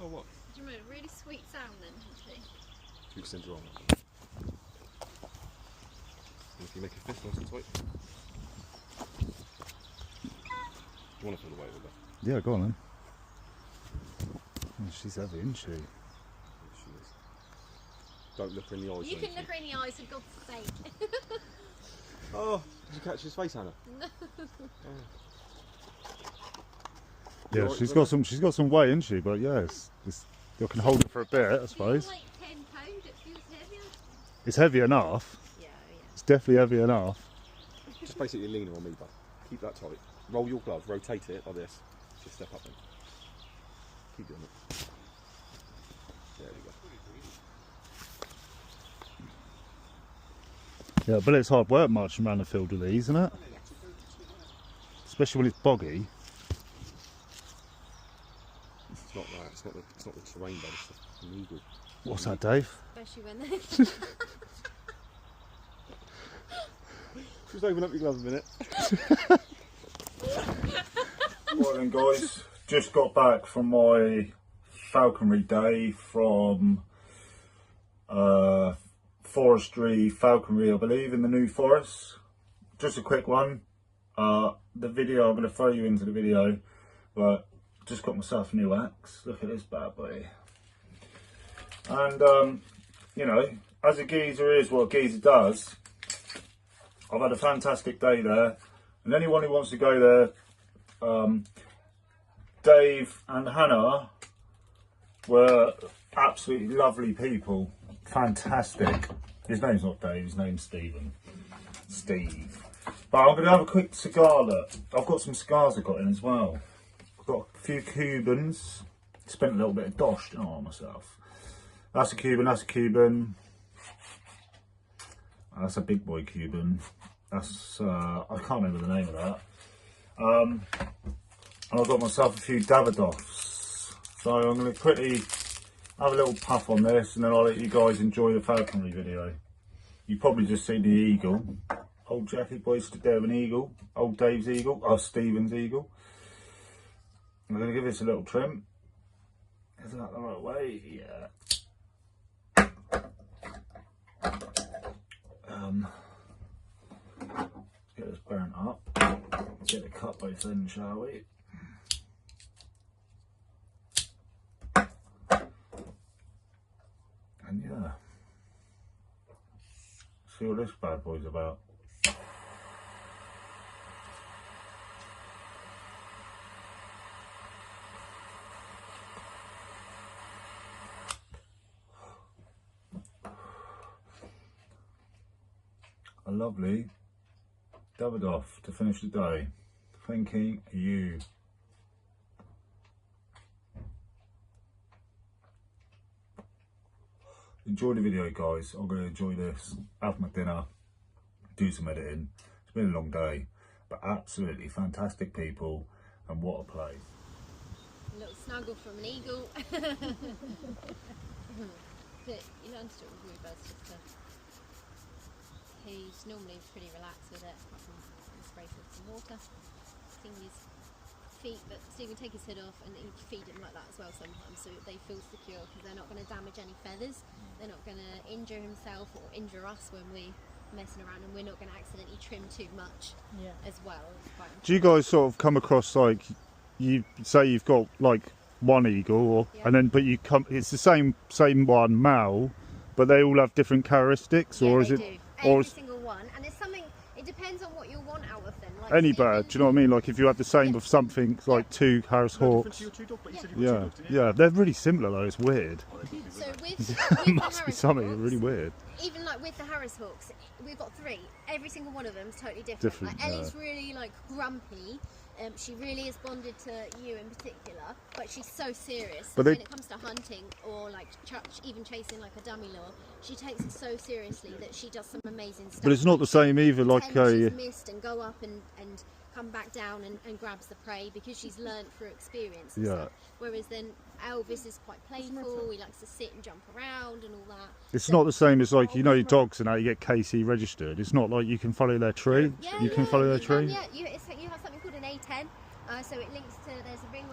Oh, what? Do you remember? Really sweet sound then, actually. You can send her on. If you make a fist nice and tight. You want to feel the weight of that? Yeah, go on then. Oh, she's heavy, isn't she? She is. Don't look her in the eyes. You can look her in the eyes, for God's sake. Oh, did you catch his face, Hannah? No. Oh. Yeah, Right, she's got some weight, isn't she? But yeah, you can hold it for a bit, I suppose. Like 10 pounds, it feels heavier. It's heavy enough. Yeah. It's definitely heavy enough. Just basically lean her on me, bud. Keep that tight. Roll your glove, rotate it like this. Just step up then. Keep doing it. There we go. Yeah, but it's hard work marching around the field with these, isn't it? Especially when it's boggy. It's not that. It's not the terrain, but it's the eagle. What's that, Dave? Especially when they... Just open up your glove a minute. Right then, guys, just got back from my falconry day from forestry falconry, I believe, in the New Forest. Just a quick one. The video, I'm going to throw you into the video, but just got myself a new axe. Look at this bad boy. And you know, as a geezer is what a geezer does, I've had a fantastic day there, and anyone who wants to go there, Dave and Hannah were absolutely lovely people. Fantastic. His name's not Dave, his name's Stephen. Steve. But I'm going to have a quick cigar look. I've got some cigars I got in as well. I've got a few Cubans. Spent a little bit of dosh on myself. That's a Cuban, that's a Cuban. That's a big boy Cuban. That's, I can't remember the name of that. And I've got myself a few Davidoffs. So I'm going to quickly have a little puff on this, and then I'll let you guys enjoy the falconry video. You probably just seen the eagle. Old Jackie boy stood there with an eagle. Old Dave's eagle. Oh, Stephen's eagle. I'm going to give this a little trim. Is that the right way? Yeah. Get this burnt up. Get the cut both ends, shall we? And yeah, see what this bad boy's about. A lovely Davidoff to finish the day. Thanking you. Enjoy the video, guys. I'm going to enjoy this, have my dinner, do some editing. It's been a long day, but absolutely fantastic people, and what a place. A little snuggle from an eagle. But you learn to do it with bluebirds just to... He's normally pretty relaxed with it. I can spray with some water, sting his feet, but Stephen take his hood off and you feed him like that as well sometimes, so they feel secure because they're not going to damage any feathers. They're not going to injure himself or injure us when we're messing around, and we're not going to accidentally trim too much as well. Do you guys sort of come across, like, you say you've got like one eagle, or and then but you come, it's the same one male, but they all have different characteristics, or is it? Every single one, and it's something. It depends on what you want out of them. Like any bird, do you know what I mean? Like if you have the same with something like two Harris Hawks. Yeah, they're really similar though. It's weird. So with It must be something Hawks, really weird. Even like with the Harris Hawks, we've got 3. Every single one of them is totally different. Like Ellie's really like grumpy. She really is bonded to you in particular, but she's so serious. But when it comes to hunting or like even chasing like a dummy lure, she takes it so seriously that she does some amazing stuff. But it's not the same either. Like she's missed and go up and come back down and grabs the prey because she's learnt through experience. And stuff. Whereas then Elvis is quite playful. He likes to sit and jump around and all that. It's not the same as like, you know, dogs and how you get KC registered. It's not like you can follow their tree. You can follow their tree. You have something called an A10. So it links to, there's a ring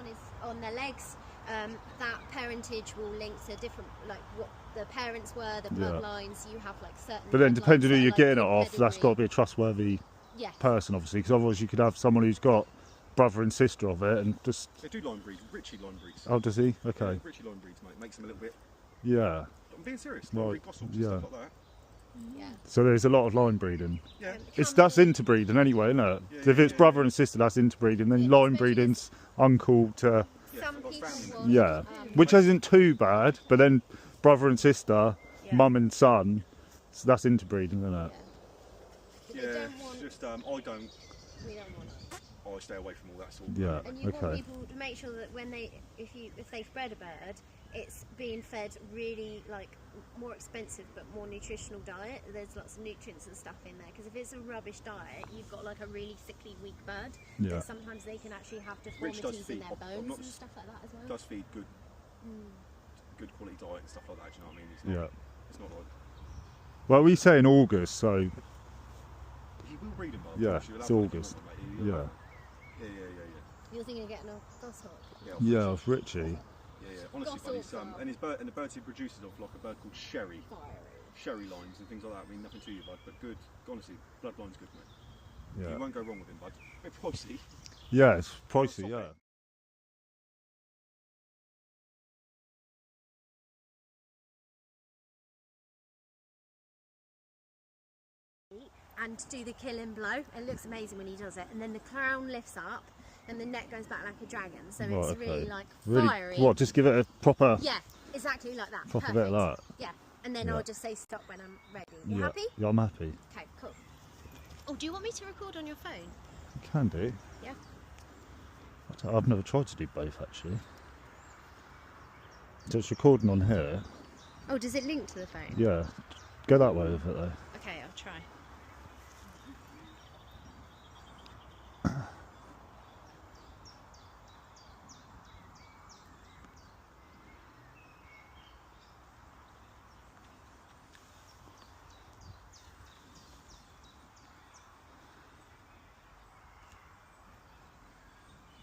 on their legs. That pair parentage will link to different, like what the parents were, the bloodlines. You have like certain. But then, depending who you're like getting it off, that's pedigree. got to be a trustworthy person, obviously, because otherwise you could have someone who's got brother and sister of it and just. They do line breeds. Richie line breeds. Oh, does he? Okay. Yeah, Richie line breeds, mate. Makes them a little bit. Yeah. I'm being serious. Right. Line breed goshawks and stuff like that. Yeah. So there's a lot of line breeding. Yeah. That's interbreeding anyway, isn't it? Yeah, So if it's brother and sister, that's interbreeding. Then line breeding's uncle to. Some people want, Yeah. Which isn't too bad, but then brother and sister, mum and son, so that's interbreeding, isn't it? Yeah. It's just I don't. We don't want it. I stay away from all that sort of. Yeah. And you want people to make sure that when if they've bred a bird, it's being fed really like more expensive but more nutritional diet. There's lots of nutrients and stuff in there, because if it's a rubbish diet, you've got like a really sickly, weak bird. Yeah. That sometimes they can actually have deformities in their bones and stuff like that as well. Does feed good quality diet and stuff like that. Do you know what I mean? It's not like. Well, we say in August, so. He will breed him, but Yeah, it's August. Yeah. You're thinking of getting a goshawk? Yeah, of Richie. Yeah. Honestly, but he's and the birds he produces of like a bird called Sherry. Sherry lines and things like that mean nothing to you, bud. But good, honestly, bloodline's good, mate. Yeah. You won't go wrong with him, bud. A bit pricey. Yeah, it's pricey. Yeah. And do the killing blow. It looks amazing when he does it, and then the crown lifts up and the neck goes back like a dragon, so it's really like fiery. What, just give it a proper exactly like that. proper bit like that? Yeah, and then I'll just say stop when I'm ready. You happy? Yeah, I'm happy. Okay, cool. Oh, do you want me to record on your phone? You can do. Yeah. I've never tried to do both, actually. So it's recording on here. Oh, does it link to the phone? Yeah. Go that way with it though. Okay, I'll try.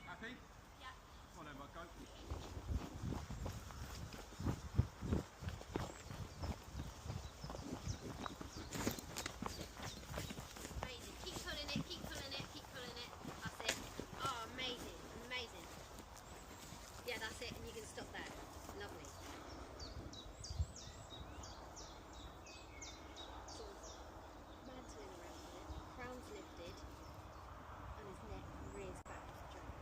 Happy? Yeah. Come on then, bud, go. Amazing. Keep pulling it, keep pulling it, keep pulling it. That's it. Oh, amazing, amazing. Yeah, that's it, and you can stop there. Lovely. Mantling around with it, crown's lifted, and his neck rears back to the dragon.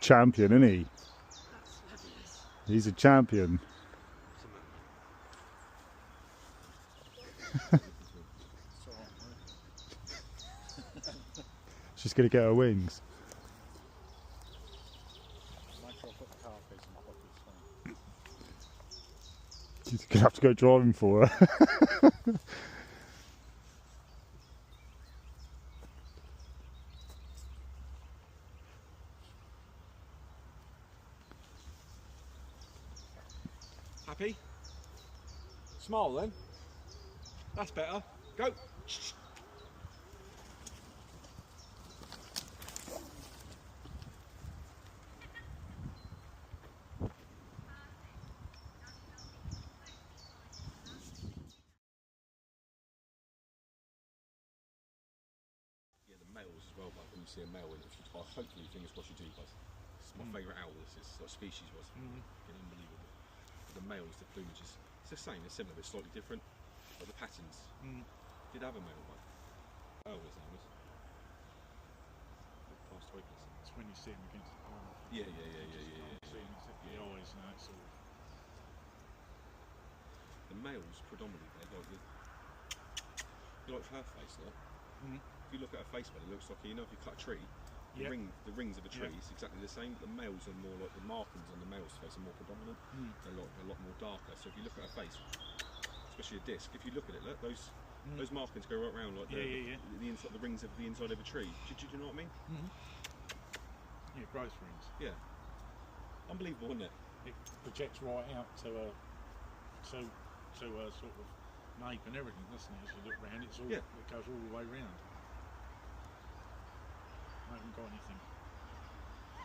Champion, isn't he? That's fabulous. He's a champion. She's going to get her wings. She's going to have to go driving for her. Happy? Smile then. That's better. Go. Yeah, the males as well, but when you see a male in it, hopefully fingers crossed you do, bud. It's my favourite owl, this is what species was. Unbelievable. The males, the plumage is it's the same, it's similar, but slightly different. But the patterns did have a male one. Oh, his name was past hopeless. It's when you see them against the pond. Yeah. See them, except the eyes, you know, it's sort of. The males predominantly they're like her face, look. If you look at her face, well, it looks like, you know, if you cut a tree, the rings of a tree is exactly the same. The males are more like the markings on the male's face are more predominant. They're a lot more darker. So if you look at her face, especially a disc, if you look at it, look, those markings go right around like the inside, the rings of the inside of a tree. Do you know what I mean? Yeah, growth rings. Yeah. Unbelievable, isn't it? It projects right out to a sort of nape and everything, doesn't it? As you look round, it's all Yeah. it goes all the way round. I haven't got anything.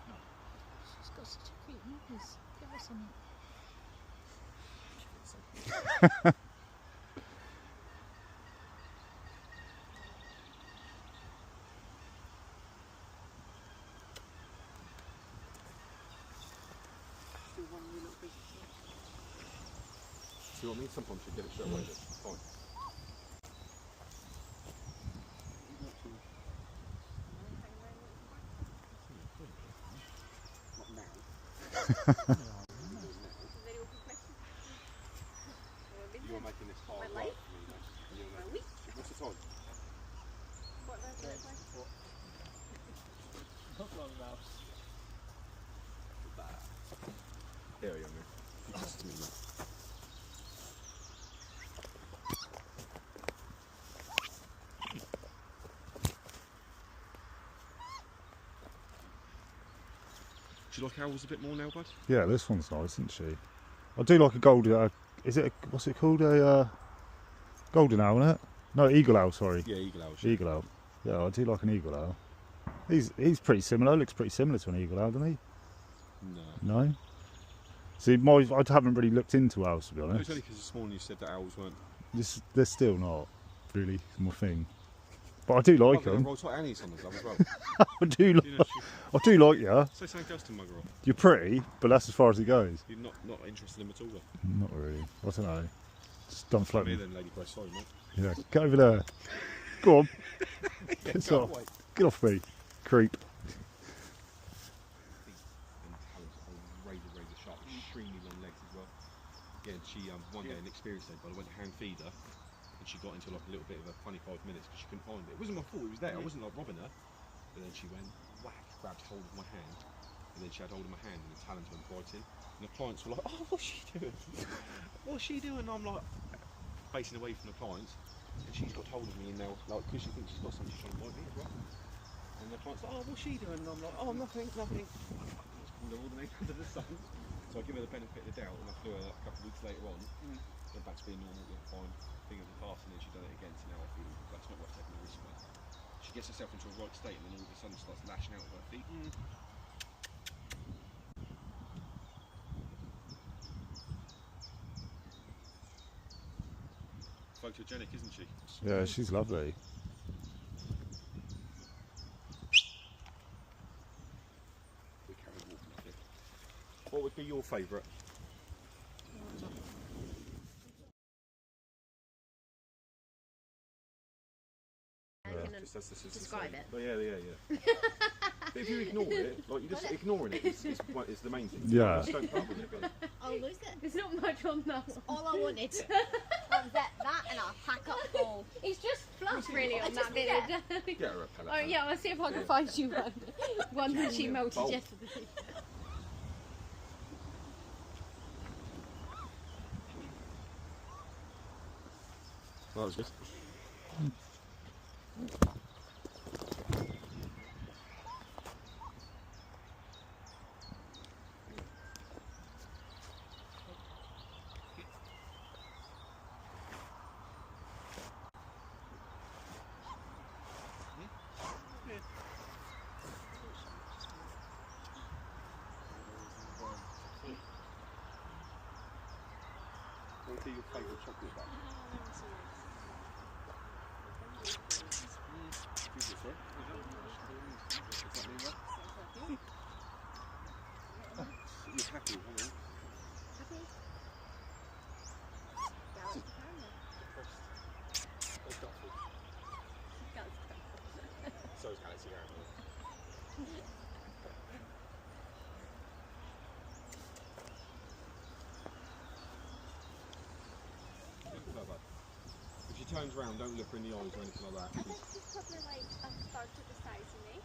No. She's got such a cute nose. Give her something. See what I mean? Sometimes you get it straight away, but fine. You are making this hard My work life? for me, mate. You're My making- week? What's the time? There you go, man. Just a minute. Do you like owls a bit more now, bud? Yeah, this one's nice, isn't she? I do like a golden. Is it? What's it called? A golden owl, isn't it? No, eagle owl. Sorry, Yeah, eagle owls. eagle owl. Yeah, I do like an eagle owl. He's pretty similar. Looks pretty similar to an eagle owl, doesn't he? No. No. See, I haven't really looked into owls, to be It was honest. only because this morning you said that owls weren't. They're still not really my thing, but I do like them. Roll tight Annie's on the as well. I do. You know, I do like you. say something else to mugger off. You're pretty, but that's as far as it goes. You're not interested in them at all. Though. Not really. I don't know. Just done Come here floating. then, Lady Grace. Sorry, mate. Yeah, get over there. Go on. Get Go off. away. Get off me, creep. And talons are razor sharp, extremely long legs as well. Yeah, and she one day an experience day, but I went to hand feed her, and she got into like a little bit of a funny 5 minutes because she couldn't find it. It wasn't my fault. It was there. I wasn't like robbing her. But then she went whack, grabbed hold of my hand, and then she had hold of my hand, and the talons went right in. And the clients were like, "Oh, what's she doing? What's she doing?" And I'm like facing away from the clients, and she's got hold of me, and now like because she thinks she's got something, she's trying to bite me as well. And the client's like, "Oh, what's she doing?" And I'm like, "Oh, nothing." It's called all the name under the sun. So I give her the benefit of the doubt, and I flew her a couple of weeks later on. Went back to being normal, yeah, fine. Fingers are passed, and then she's done it again. So now I feel that's not worth taking the risk with. She gets herself into a right state, and then all of a sudden starts lashing out with her feet. Photogenic, isn't she? Yeah, she's lovely. We carry walking, I think. What would be your favourite? I can Just as this is describe the same. it. But yeah. But if you ignore it, like you just ignoring it is the main thing. Yeah. Just don't bother with it, but I'll lose it. There's not much on that. All I wanted was that and I'll pack up all. It's just fluff really I on just- that bit. get her a pellet. Oh yeah, I'll see if I can find you one. One that she melted Bolt. yesterday. Well, that was good. What would be your favourite chocolate bar? Excuse me, sir. Does that mean that? You're happy, aren't you? So is Galaxy Aaron. If she turns around, don't look her in the eyes or anything like that. I think she's probably like a third of the size of me.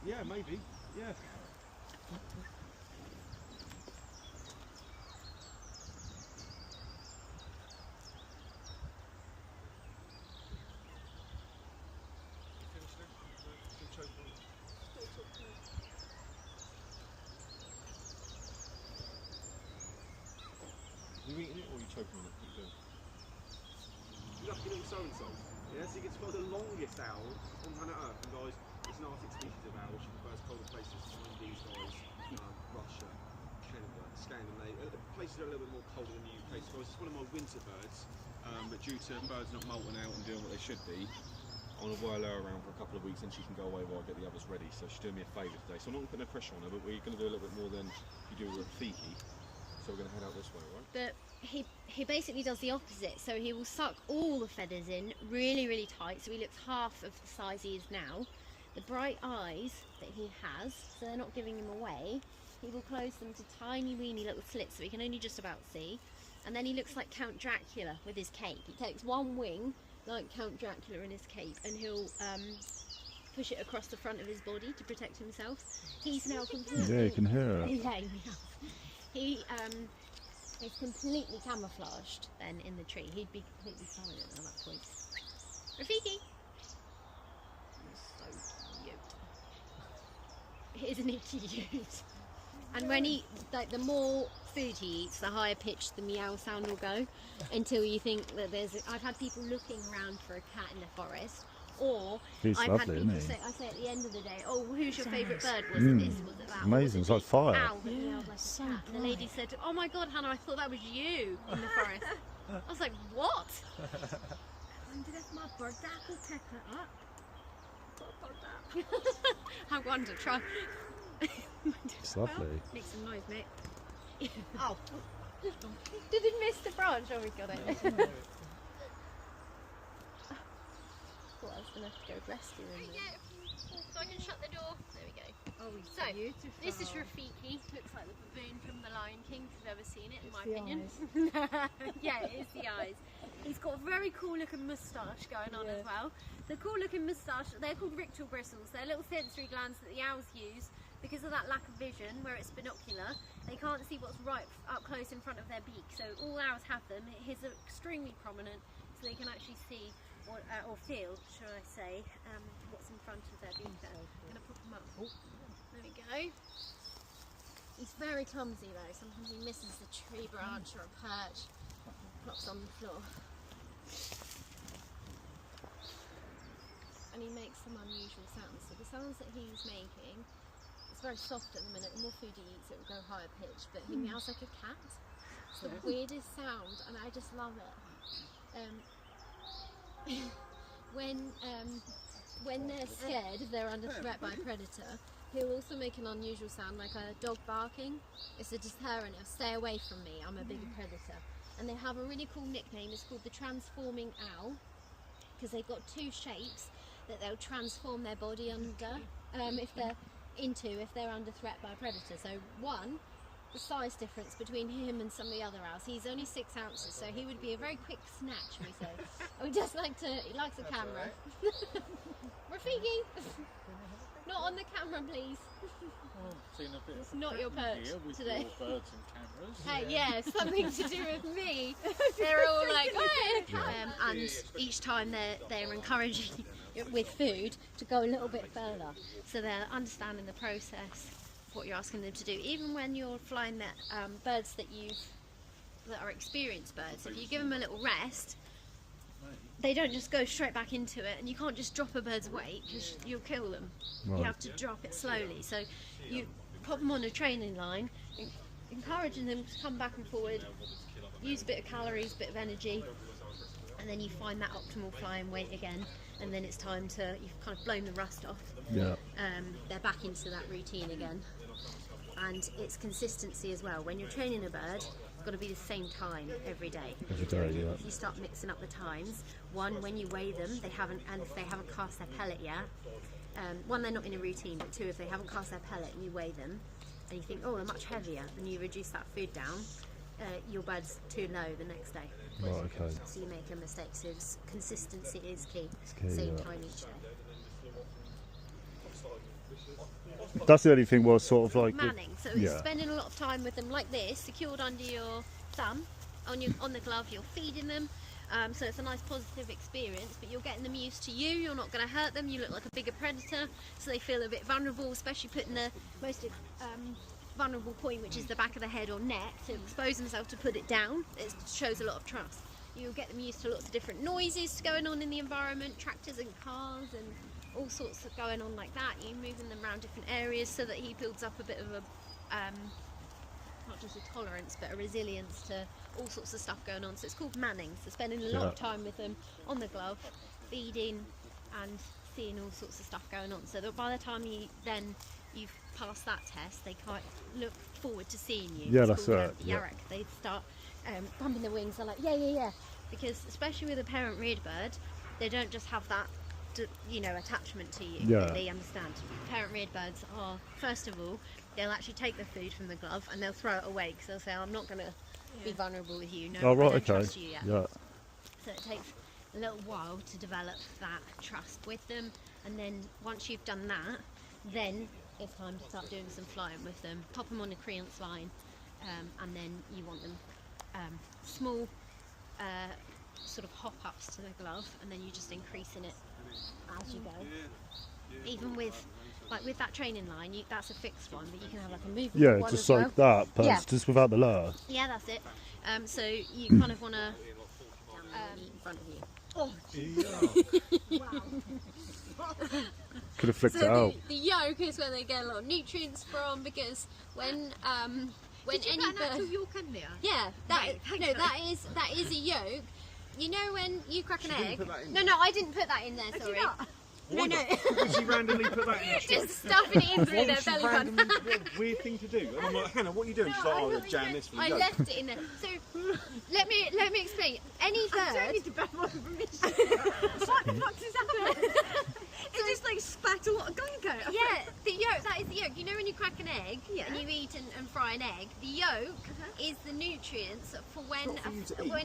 Yeah, maybe. Yeah. choking on it. Keep going. Lucky little so-and-so. Yeah, so you get to find the longest owl on planet Earth. And guys, it's an Arctic species of owl. She prefers colder places. Find these guys, Russia, Canada, Scandinavia, places that are a little bit more colder than the UK. So guys, it's one of my winter birds. But due to birds not molting out and doing what they should be, I'm going to whirl her around for a couple of weeks and she can go away while I get the others ready. So she's doing me a favour today. So I'm not going to put no pressure on her, but we're going to do a little bit more than you do with a Rafiki. So we're going to head out this way, right? But he basically does the opposite. So he will suck all the feathers in really, really tight. So he looks half of the size he is now. The bright eyes that he has, so they're not giving him away, he will close them to tiny, weeny little slits so he can only just about see. And then he looks like Count Dracula with his cape. He takes one wing, like Count Dracula in his cape, and he'll push it across the front of his body to protect himself. He's now completely... Yeah, you can hear her. Yeah, he is completely camouflaged then in the tree. He'd be completely silent at that point. Rafiki! So cute. Isn't he cute? And when he, like, the more food he eats, the higher pitched the meow sound will go, until you think that I've had people looking around for a cat in the forest, or He's I've lovely, had people isn't he? say, I say at the end of the day, oh, who's your favourite bird? Was it this? Was it that? Amazing, it's Was it like this fire. owl that meowed like a cat? And the lady said, oh my god, Hannah, I thought that was you in the forest. I was like, what? My bird that will pick it up. I wonder, try. It's lovely. Make some noise, mate. Oh. Did it miss the branch? Oh, we got it. Thought I was going to have to go rescue him. So I can shut the door. There we go. Oh, he's So, beautiful. this is Rafiki. Looks like the baboon from The Lion King, if you've ever seen it, in my the opinion. Yeah, it is the eyes. He's got a very cool looking moustache going on as well. The cool looking moustache, they're called rictal bristles. They're little sensory glands that the owls use because of that lack of vision, where it's binocular. They can't see what's right up close in front of their beak. So all owls have them. His are extremely prominent, so they can actually see or feel, should I say, what's in front of their beak there. I'm going to pop him up. There we go. He's very clumsy though. Sometimes he misses the tree branch or a perch, plops on the floor. And he makes some unusual sounds. So the sounds that he's making, it's very soft at the minute. The more food he eats, it will go higher pitch. But he meows like a cat. It's the weirdest sound, and I just love it. When they're scared, if they're under threat by a predator, he'll also make an unusual sound like a dog barking. It's a deterrent of stay away from me, I'm a bigger predator. And they have a really cool nickname. It's called the transforming owl, because they've got two shapes that they'll transform their body under if they're under threat by a predator. So one, the size difference between him and some of the other owls. He's only 6 ounces, so he would be a very quick snatch, we say. Oh, he likes the camera. Rafiki, not on the camera, please. It's not your perch today. Birds and cameras. Hey, yeah, something to do with me. They're all like, oh, and each time they're encouraging with food to go a little bit further, so they're understanding the process of what you're asking them to do. Even when you're flying birds that are experienced birds, if you give them a little rest, they don't just go straight back into it, and you can't just drop a bird's weight because you'll kill them. Right. You have to drop it slowly. So you pop them on a training line, encouraging them to come back and forward, use a bit of calories, a bit of energy, and then you find that optimal flying weight again, and then it's time to, you've kind of blown the rust off. Yeah. They're back into that routine again. And it's consistency as well. When you're training a bird, it's got to be the same time every day. Every day, yeah. If you start mixing up the times, one, when you weigh them, if they haven't cast their pellet yet, one, they're not in a routine, but two, if they haven't cast their pellet and you weigh them, and you think, oh, they're much heavier, and you reduce that food down, your bird's too low the next day. Right, okay. So you make a mistake. So consistency is key. key, Same yeah. time each day. That's the only thing was sort of like... Manning. So yeah. it's spending a lot of time with them like this, secured under your thumb, on the glove. You're feeding them. So it's a nice positive experience, but you're getting them used to you. You're not going to hurt them. You look like a bigger predator, so they feel a bit vulnerable, especially putting the most vulnerable point, which is the back of the head or neck, to expose themselves to put it down. It shows a lot of trust. You'll get them used to lots of different noises going on in the environment, tractors and cars and all sorts of going on like that. You're moving them around different areas so that he builds up a bit of a, not just a tolerance, but a resilience to all sorts of stuff going on. So it's called manning, so spending a lot of time with them on the glove, feeding and seeing all sorts of stuff going on. So that by the time you've passed that test, they can't look forward to seeing you. Yeah, it's that's called, right. Yarrick. They start bumping their wings. They're like, yeah. Because especially with a parent reared bird, they don't just have that, attachment to you. Yeah. They understand. Parent reared birds are, first of all, they'll actually take the food from the glove and they'll throw it away because they'll say, I'm not going to be vulnerable with you. No, Oh, right, I don't okay. trust you yet. Yeah. So it takes a little while to develop that trust with them, and then once you've done that, then it's time to start doing some flying with them. Pop them on a creance line, and then you want them small sort of hop-ups to the glove, and then you're just increasing it as you go. Even with that training line, that's a fixed one, but you can have like a moving Yeah, one just as like well. that, but it's just without the lure. Yeah, that's it. So you kind of want to in front of you. Oh, Could have flicked it so out. the yolk is where they get a lot of nutrients from, because when any bird, yeah, that is a yolk. You know when you crack an egg? No, I didn't put that in there. Sorry. No. Did she randomly put that in the shop? Just stuffing it in through Why their would she belly randomly, button. what a weird thing to do. And I'm like, Hannah, what are you doing? She's like, oh, I'll jam this for the I joke. left it in there. So let me explain. Any bird. to beg more permission. What the fuck is happening? It just like spat a lot of gunk out. Yeah, the yolk, that is the yolk. You know when you crack an egg and you eat and fry an egg, the yolk is the nutrients for when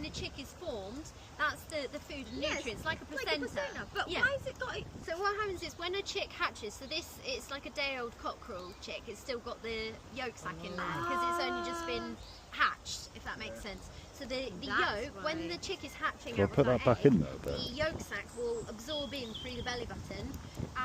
a chick is formed. That's the food and nutrients, like a placenta. But Yeah. why has it got? So what happens is when a chick hatches, so it's like a day-old cockerel chick, it's still got the yolk sac in there because it's only just been hatched, if that makes sense. So the yolk, when the chick is hatching I'll out put of that back egg, in there a bit. the yolk sac will absorb in through the belly button,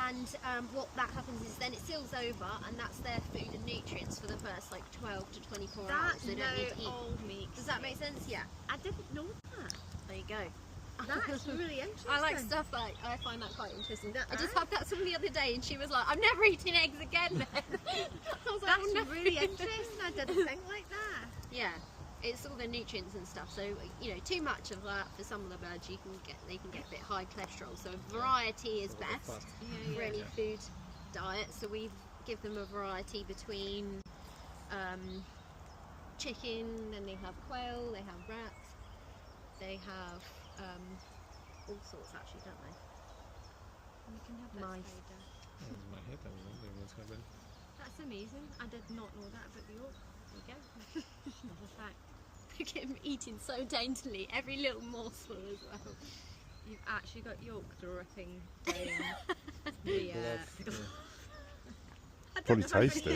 and what that happens is then it seals over, and that's their food and nutrients for the first like 12 to 24 hours. They don't need to eat. old meat. Does that make sense? Yeah. I didn't know that. There you go. That's really interesting. I like stuff like, I find that quite interesting. I just had that someone the other day and she was like, I'm never eating eggs again then. I was like, That's oh, no. really interesting. I didn't think like that. Yeah, it's all the nutrients and stuff. So, too much of that for some of the birds, they can get a bit high cholesterol. So variety is best for any food diet. So we give them a variety between chicken, and they have quail, they have rats, they have all sorts actually, don't they? You can have Mice. That's amazing. I did not know that about the yolk. There you go. Another fact. Look at him eating so daintily, every little morsel as well. You've actually got yolk dripping down the Probably tasty.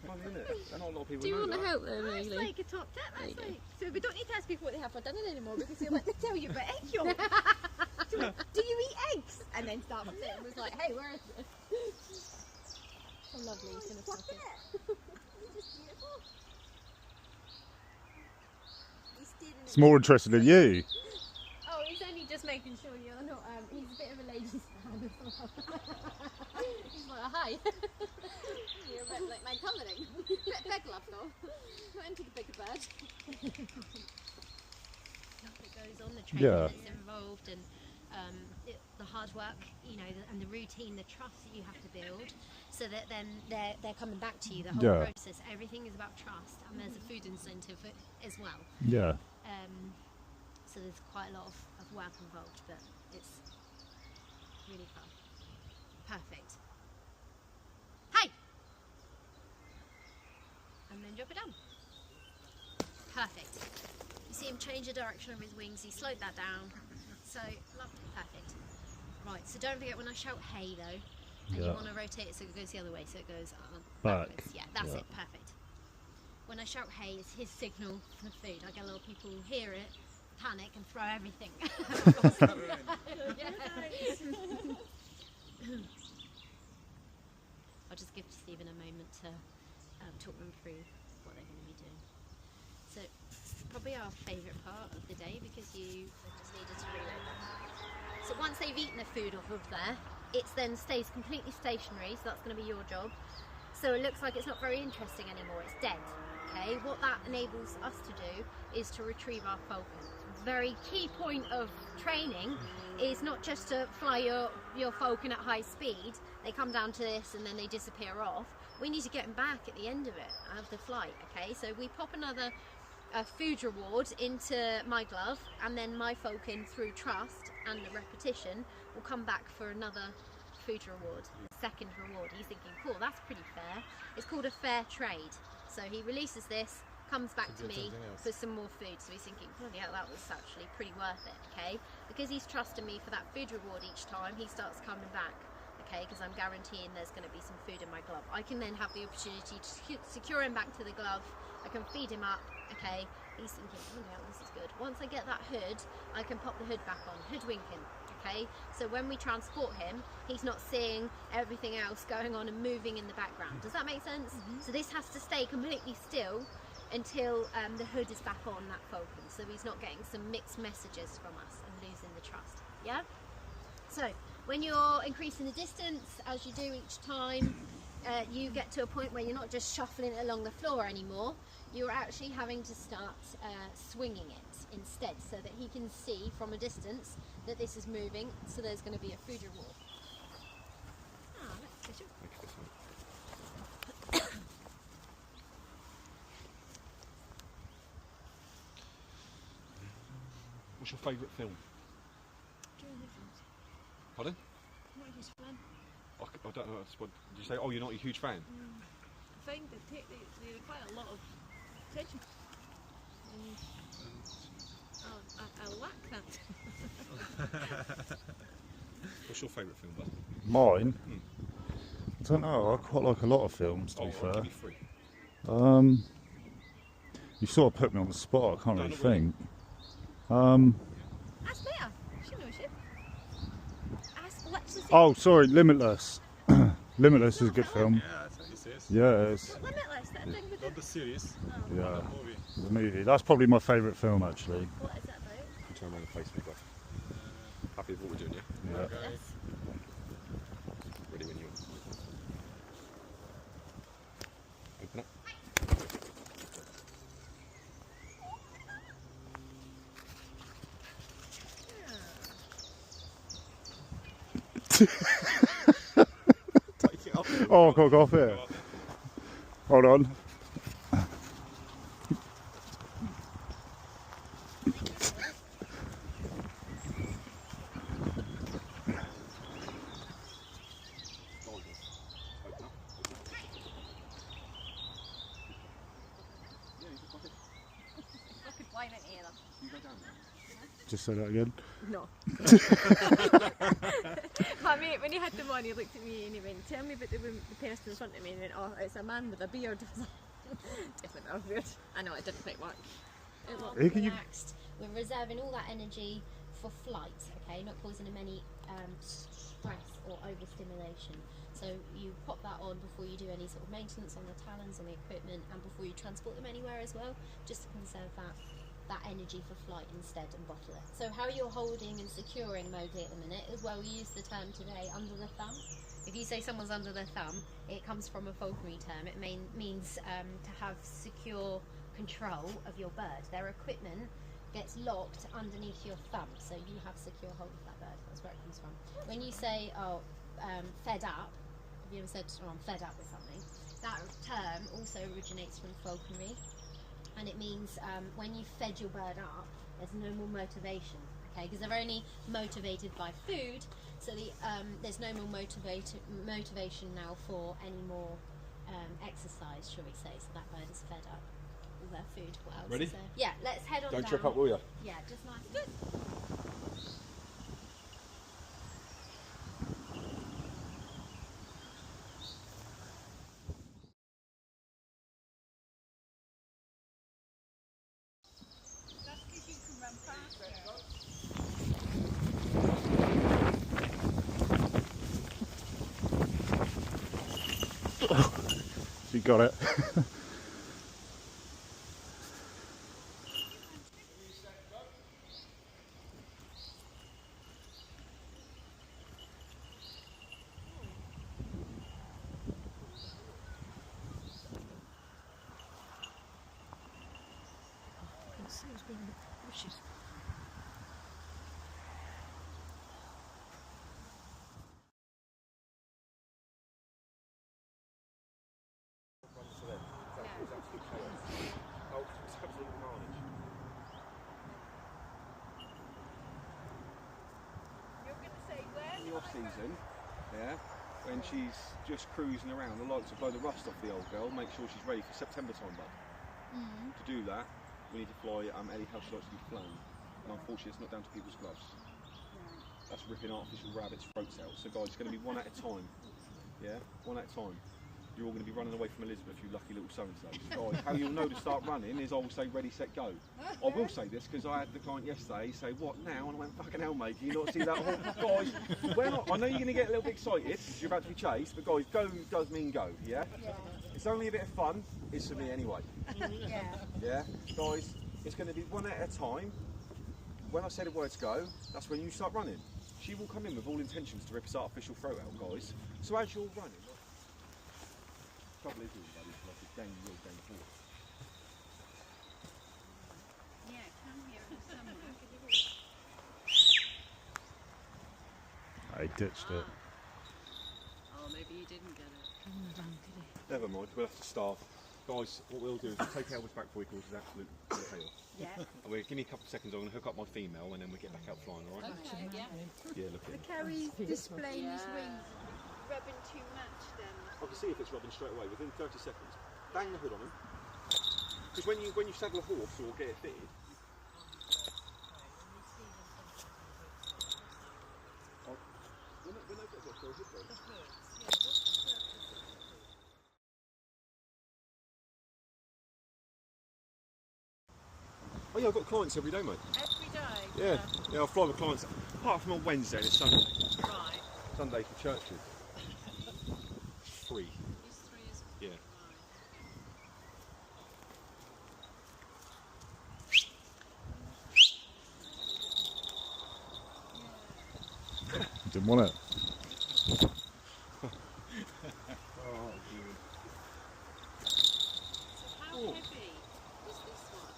Funny, isn't it? And not a lot of people Do you know want to that. help them, That's really? like a top tip. There you That's go. like, so we don't need to ask people what they have for dinner anymore because they'll let me tell you about egg yolk. So, do you eat eggs? And then start with it and was like, hey, where is this? So lovely, he's going to Fuck fuck it. it. It's just beautiful. He's staring at It's more interested in you. Oh, he's only just making sure you're not, he's a bit of a ladies man as well. He's like, hi. You're a bit like my colouring. Big love though. Not into the bigger bird. It goes on, the training that's involved, and the hard work, and the routine, the trust that you have to build, so that then they're coming back to you. The whole process, everything is about trust, and there's a food incentive as well. Yeah. So there's quite a lot of work involved, but it's really fun. Perfect. Hey! And then drop it down. Perfect. You see him change the direction of his wings, he slowed that down. So, lovely, perfect. Right, so don't forget when I shout hey though, and you want to rotate it so it goes the other way, so it goes Back. backwards. Yeah, that's it, perfect. When I shout hey, it's his signal for the food. I get a lot of people who hear it, panic and throw everything. just give Stephen a moment to talk them through what they're going to be doing. So probably our favourite part of the day, because you just needed to reload them. So once they've eaten the food off of there, it then stays completely stationary, so that's going to be your job. So it looks like it's not very interesting anymore, it's dead. Okay, what that enables us to do is to retrieve our falcon. Very key point of training is not just to fly your falcon at high speed. They come down to this and then they disappear off. We need to get them back at the end of it, of the flight. Okay, so we pop another food reward into my glove, and then my falcon, through trust and the repetition, will come back for another food reward, second reward. He's thinking, cool, that's pretty fair. It's called a fair trade. So he releases this, comes back to me for some more food. So he's thinking, bloody hell, that was actually pretty worth it, okay? Because he's trusting me for that food reward each time, he starts coming back, okay? Because I'm guaranteeing there's going to be some food in my glove. I can then have the opportunity to secure him back to the glove. I can feed him up, okay? He's thinking, oh yeah, this is good. Once I get that hood, I can pop the hood back on, hoodwink him. Okay, so when we transport him, he's not seeing everything else going on and moving in the background. Does that make sense? So this has to stay completely still until the hood is back on that falcon, so he's not getting some mixed messages from us and losing the trust. Yeah? So when you're increasing the distance, as you do each time, you get to a point where you're not just shuffling it along the floor anymore, you're actually having to start swinging it instead, so that he can see from a distance that this is moving, so there's going to be a food reward. Ah, that's good. What's your favourite film? Pardon? Not a huge fan. I don't know. What, did you say? Oh, you're not a huge fan? I find they require a lot of attention. And I lack that. What's your favourite film, bud? Mine? I don't know, I quite like a lot of films, to be I'll fair. give you 3. You sort of put me on the spot, I can't No, really not really. think. Ask Leah. She knows it. Ask Alexis. Oh, sorry, Limitless. Limitless is a good film. Yeah, that's how you say it. Yeah, it's Limitless, that thing with Not the series, yeah, the movie. the movie. That's probably my favourite film, actually. what is that about? You turn around and face me, bud. Happy with what we're doing, yeah? Yeah. Okay. Ready when you are. Open up. Take it up. Oh, I've got to go off here. Hold on. Fucking blind in here. Just say that again. No. My mate, when he had them on, he looked at me and he went, tell me about the person in front of me, and he went, oh, it's a man with a beard. Definitely not weird. I know, it didn't quite work. It looked Hey, can you- relaxed. We're reserving all that energy for flight, okay? Not causing him any stress or overstimulation. So you pop that on before you do any sort of maintenance on the talons, on the equipment, and before you transport them anywhere as well, just to conserve that energy for flight instead and bottle it. So how you're holding and securing Mowgli at the minute is, well, we use the term today, under the thumb. If you say someone's under the thumb, it comes from a falconry term. It means to have secure control of your bird. Their equipment gets locked underneath your thumb, so you have secure hold of that bird. That's where it comes from. When you say, fed up, have you ever said, oh, I'm fed up with something? That term also originates from falconry, and it means when you fed your bird up, there's no more motivation, okay? Because they're only motivated by food, so there's no more motivation now for any more exercise, shall we say? So that bird is fed up. All their food. What else Ready? is there? Yeah, let's head on Don't down. trip up, will you? Yeah, just nice and good. You got it. In the off season, yeah, when she's just cruising around, I like to blow the rust off the old girl, make sure she's ready for September time, bud. To do that, we need to fly Ellie how she likes to be flown, and unfortunately it's not down to people's gloves. That's ripping artificial rabbits' throats out. So guys, it's going to be one at a time. Yeah, one at a time. You're all going to be running away from Elizabeth, you lucky little so-and-so. Guys, how you'll know to start running is I will say ready, set, go. I will say this because I had the client yesterday say, what now? And I went, fucking hell mate, can you not see that? Guys, we're not, I know you're going to get a little bit excited because you're about to be chased, but guys, go does mean go, yeah? It's only a bit of fun, it's for me anyway. Yeah? Guys, it's going to be one at a time. When I say the words go, that's when you start running. She will come in with all intentions to rip his artificial throat out, guys. So as you're running, the trouble is, everybody, it's like a game real game forward. Yeah, come here in the summer. I ditched it. Oh, maybe you didn't get it. Never mind, we'll have to starve. Guys, what we'll do is we'll take Elvis back before he calls it absolute chaos. Yeah. And we'll give me a couple of seconds, I'm going to hook up my female and then we'll get back out flying, alright? Okay, yeah. Yeah, look at it. Carrie's displaying his wings, rubbing too much then. I can see if it's rubbing straight away, within 30 seconds. Bang the hood on him. Because when you saddle a horse or get it fitted, oh yeah, I've got clients every day, mate. Every day? Yeah, yeah, I fly with clients, apart from on Wednesday and it's Sunday. Right. Sunday for churches. Free. These three is Yeah. Didn't want it. Oh, good. So how heavy is this one?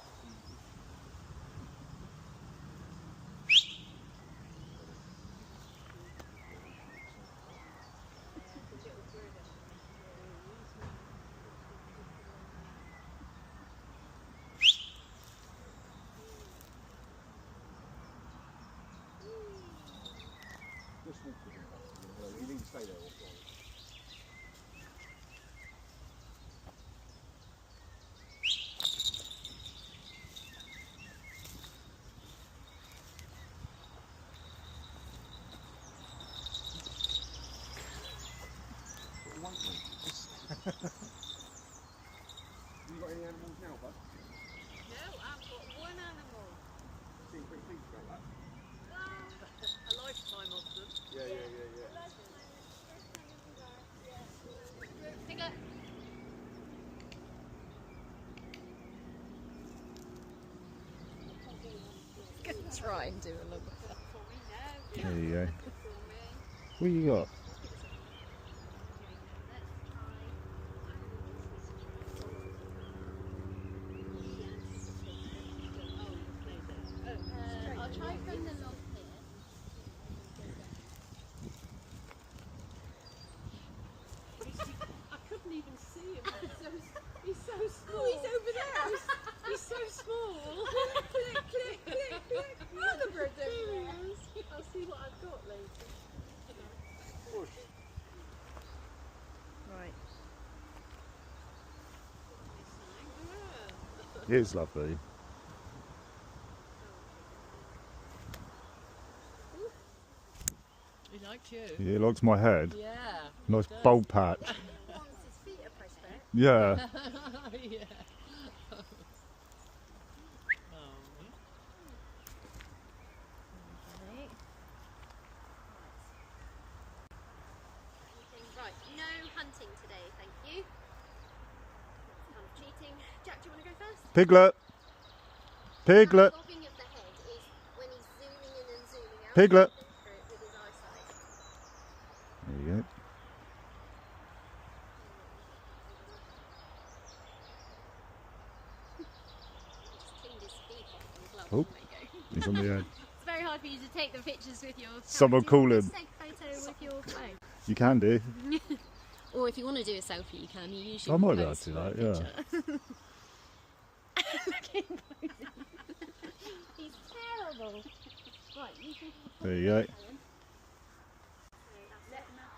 Just walk with him. You need to stay there all the time. Have you got any animals now, bud? No, I've got one animal. Seem pretty pleased about that. A lifetime of them. Yeah. Finger. Gonna try and do a little bit. There you go. What you got? I'll try from the log here. I couldn't even see him. He's so small. Oh, he's over there. He's so small. Click, click, click, click. Oh, the bird's over there. I'll see what I've got later. Right. It is lovely. He likes you. Yeah, it likes my head. Yeah. Nice bold patch. He wants his feet up, I expect. Yeah. Yeah. Right, no hunting today, thank you. That's kind of cheating. Jack, do you want to go first? Piglet. Piglet. That bobbing of the head is when he's zooming in and zooming out. Piglet. With his eyesight. There you go. Just cleaned his feet off and gloves. Oh. There you go. He's on the end. It's very hard for you to take the pictures with your camera. Someone call him. Just take a photo with your phone. You can do. Or if you want to do a selfie, you can. You usually I might be able post to do for a that, yeah. picture. Look at him posing. He's terrible. Right, you can. There you go.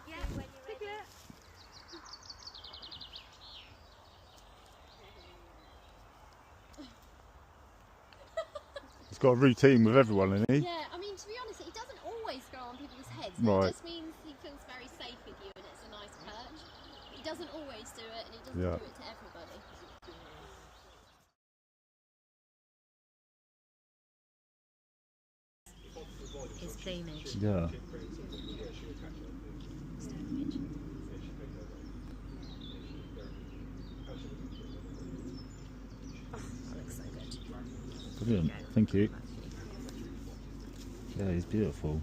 Yeah, when you're ready. He's got a routine with everyone, isn't he? Yeah, I mean, to be honest, he doesn't always go on people's heads. Right. It just means he feels very safe with you and it's a nice perch. He doesn't always do it and he doesn't Yeah. do it to everybody. His plumage. Yeah. Oh, that looks so good. Brilliant. Thank you. Yeah, he's beautiful.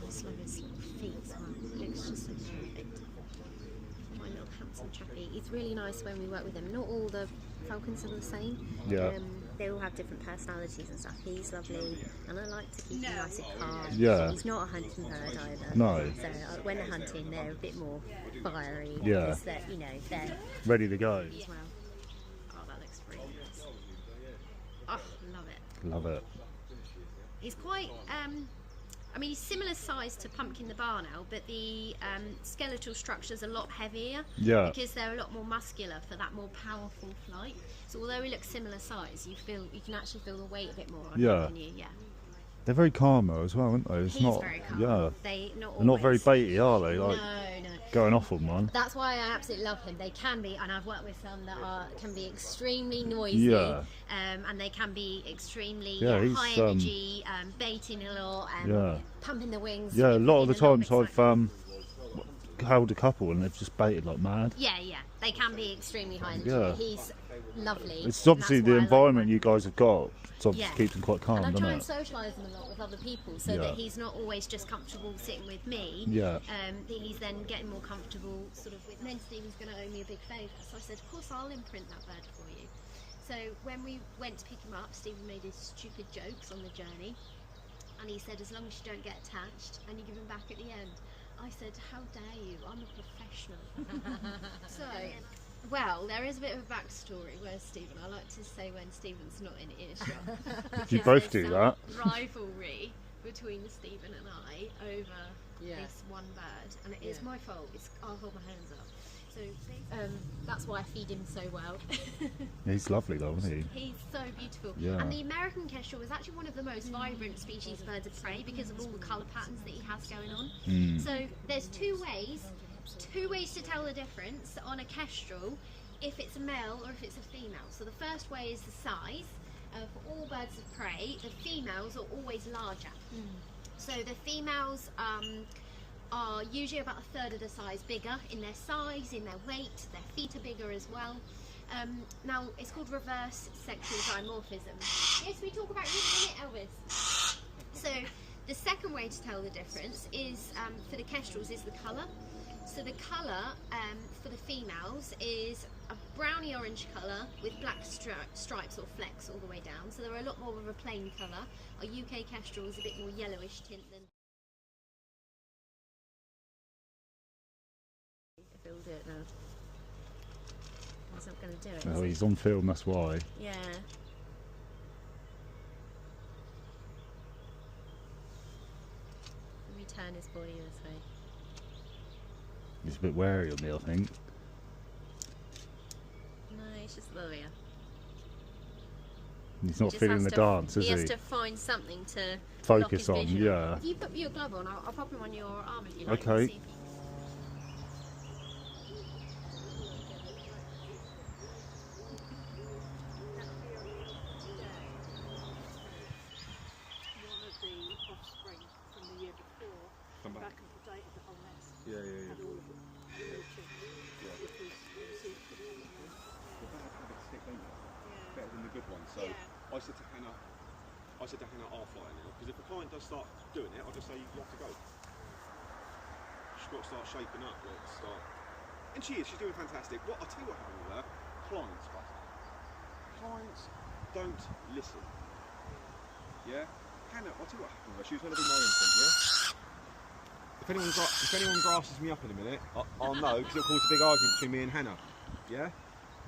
I just love his little feet as well. It looks just so perfect. My little handsome chappy. He's really nice when we work with him. Not all the falcons are the same. Yeah. They all have different personalities and stuff. He's lovely, and I like to keep him nice and calm. Yeah. He's not a hunting bird either. No. So when they're hunting, they're a bit more fiery. Yeah. Because they're, you know, they're Ready to go. as well. Oh, that looks really nice. Oh, love it. Love it. He's quite, I mean, he's similar size to Pumpkin the barn owl, but the skeletal structure's a lot heavier. Yeah. Because they're a lot more muscular for that more powerful flight. So although he looks similar size, you can actually feel the weight a bit more on Yeah. him, can you? Yeah. They're very calm though as well, aren't they? It's He's not. very calm. Yeah. They're not very always- baity, are they? Like No, no. going off on one. That's why I absolutely love him. They can be, and I've worked with some that can be extremely noisy, Yeah. and they can be extremely Yeah, he's, high energy, baiting a lot, Yeah. pumping the wings. Yeah, a lot of the being little times bit I've held a couple and they've just baited like mad. Yeah, they can be extremely high energy. Yeah. He's lovely. It's obviously and the that's why I like environment him. you guys have got. It's obviously Yeah. keeps them quite calm, And I doesn't try and it? socialise him a lot with other people so Yeah. that he's not always just comfortable sitting with me. Yeah. That he's then getting more comfortable sort of with. And then Stephen's going to owe me a big favour. So I said, of course I'll imprint that bird for you. So when we went to pick him up, Stephen made his stupid jokes on the journey. And he said, as long as you don't get attached and you give him back at the end. I said, how dare you? I'm a professional. So, well, there is a bit of a backstory. Where's Stephen? I like to say when Stephen's not in earshot. You Because both there's do some that. rivalry between Stephen and I over this one bird. And it is my fault. I'll hold my hands up. So that's why I feed him so well. He's lovely though, isn't he? He's so beautiful. Yeah. And the American kestrel is actually one of the most vibrant species of birds of prey because of all the colour patterns that he has going on. Mm. So there's two ways to tell the difference on a kestrel if it's a male or if it's a female. So the first way is the size. For all birds of prey, the females are always larger. So the females are usually about a third of the size bigger in their size, in their weight, their feet are bigger as well. Now, it's called reverse sexual dimorphism. Yes, we talk about this in a minute, Elvis. So, the second way to tell the difference is, for the kestrels, is the colour. So the colour for the females is a browny orange colour with black stripes or flecks all the way down. So they're a lot more of a plain colour. Our UK kestrel is a bit more yellowish tint than... If it will do it now. He's not going to do it. Oh, is he's on film, that's why. he? Yeah. Let me turn his body this way. He's a bit wary of me, I think. No, he's just lower. He's not Just feeling has the to- dance, is He has he? to find something to Focus lock on, his vision yeah. If you put your glove on, I'll pop him on your arm if you like. Okay. And see if One of the offspring from the year before Come back. back and predated the whole nest. Yeah, yeah, yeah. Had all of them. said to Hannah, I'll fly her now, because if the client does start doing it, I'll just say, you have to go. She's got to start shaping up, like, and she's doing fantastic. I'll tell you what happened with her, clients don't listen. Yeah? Hannah, I'll tell you what happened with her, she was going to be my infant, yeah? If anyone grasses me up in a minute, I'll know, because it'll cause a big argument between me and Hannah. Yeah?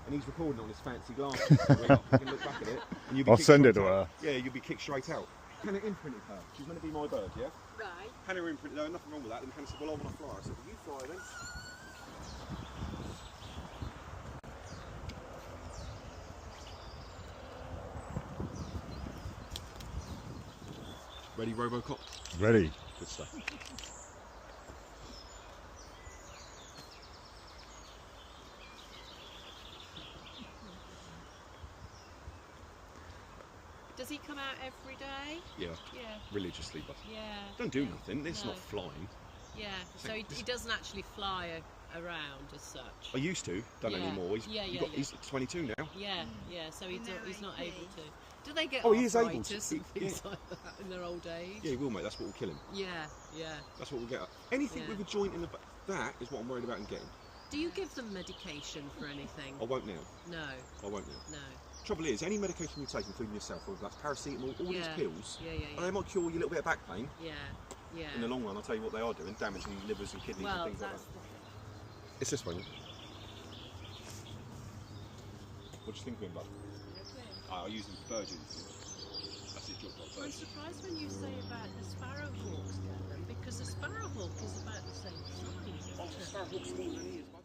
And he's recording on his fancy glasses. So you can look back at it and you'll be I'll kicked send it straight to out. her. Yeah, you'll be kicked straight out. Hannah imprinted her. She's going to be my bird, yeah? Right. Hannah imprinted her, nothing wrong with that. And Hannah said, well, I want to fly. I said, well, you fly then. Ready, Robocop? Ready. Good stuff. Does he come out every day? Yeah, Yeah. religiously, but Yeah. don't do nothing. It's No. not flying. Yeah. So he doesn't actually fly around as such. I used to, don't Yeah. anymore. Yeah. He's 22 now. Yeah. Yeah. So he's not able to. Do they get Oh, he is able to. arthritis and things like that in their old age? Yeah, he will, mate. That's what will kill him. Yeah. Yeah. That's what we'll get. Anything Yeah. with a joint in the back, that is what I'm worried about him getting. Do you give them medication for anything? I won't now. No. I won't now. No. Trouble is, any medication you take, including yourself, whether that's paracetamol, all these Yeah. pills, Yeah. and they might cure you a little bit of back pain. Yeah. Yeah. In the long run, I'll tell you what they are doing, damaging livers and kidneys Well, and things like that's that. It's this one. What do you think of him, bud? I use him for virgins. That's his job, I'm surprised when you say about the sparrowhawks, Kevin, because the sparrowhawk is about the same size. Oh, sparrowhawk's smaller than he is, bud.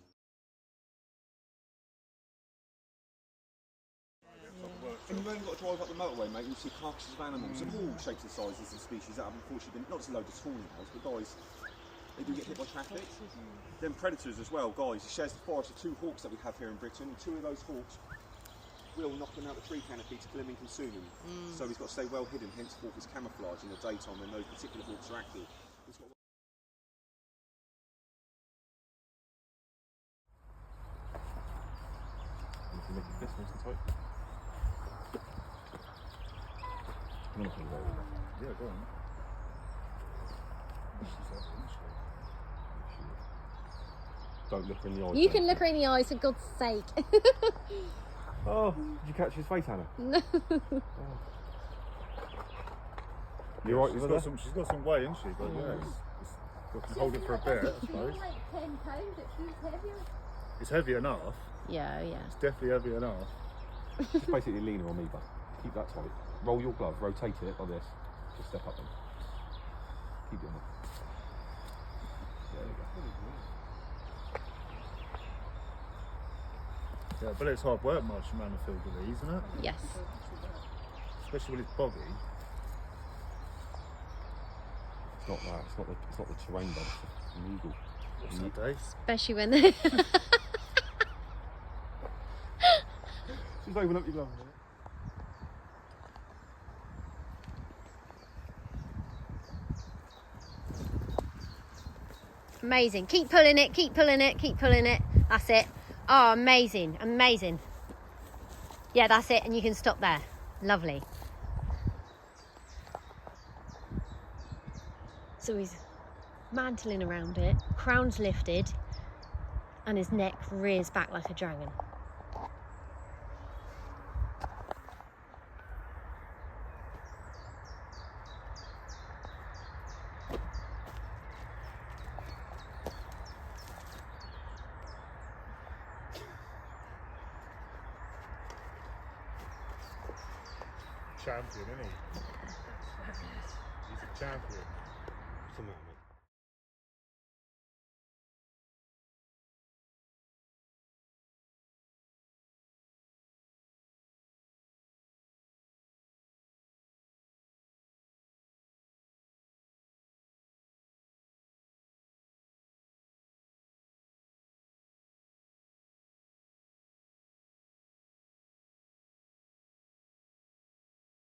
And you've only got to drive up the motorway, mate, and you see carcasses of animals of all shapes and sizes and species that have unfortunately been, not just a load of tawny owls, but guys, they do get hit by traffic. Then predators as well, guys. He shares the forest with 2 hawks that we have here in Britain, and 2 of those hawks will knock him out the tree canopy to kill him and consume him. So he's got to stay well hidden, henceforth his camouflage in the daytime when those particular hawks are active. He's got you can make it this nice and tight. Yeah, go on. Don't look her in the eyes. You can look her in the eyes, for God's sake. Oh, did you catch his face, Hannah? No. You're right, you're there? She's got some weight, isn't she? But yeah, you can hold it for a bit, I suppose. like 10 pounds, but she's heavier. It's heavy enough. Yeah. It's definitely heavy enough. Just basically lean her on me, bud. Keep that tight. Roll your glove, rotate it like this. Just step up then. Keep it on it. There you go. Yeah, but it's hard work marching around the field with these, isn't it? Yes. Especially when it's boggy. It's not that. It's not the terrain, bud. It's an eagle. What's that, Dave? Especially when they... Just open up your glove a minute. Amazing. Keep pulling it, keep pulling it, keep pulling it. That's it. Oh, amazing, amazing. Yeah, that's it. And you can stop there. Lovely. So he's mantling around it, crown's lifted, and his neck rears back like a dragon. Champion, isn't he? He's a champion. What's the matter, mate?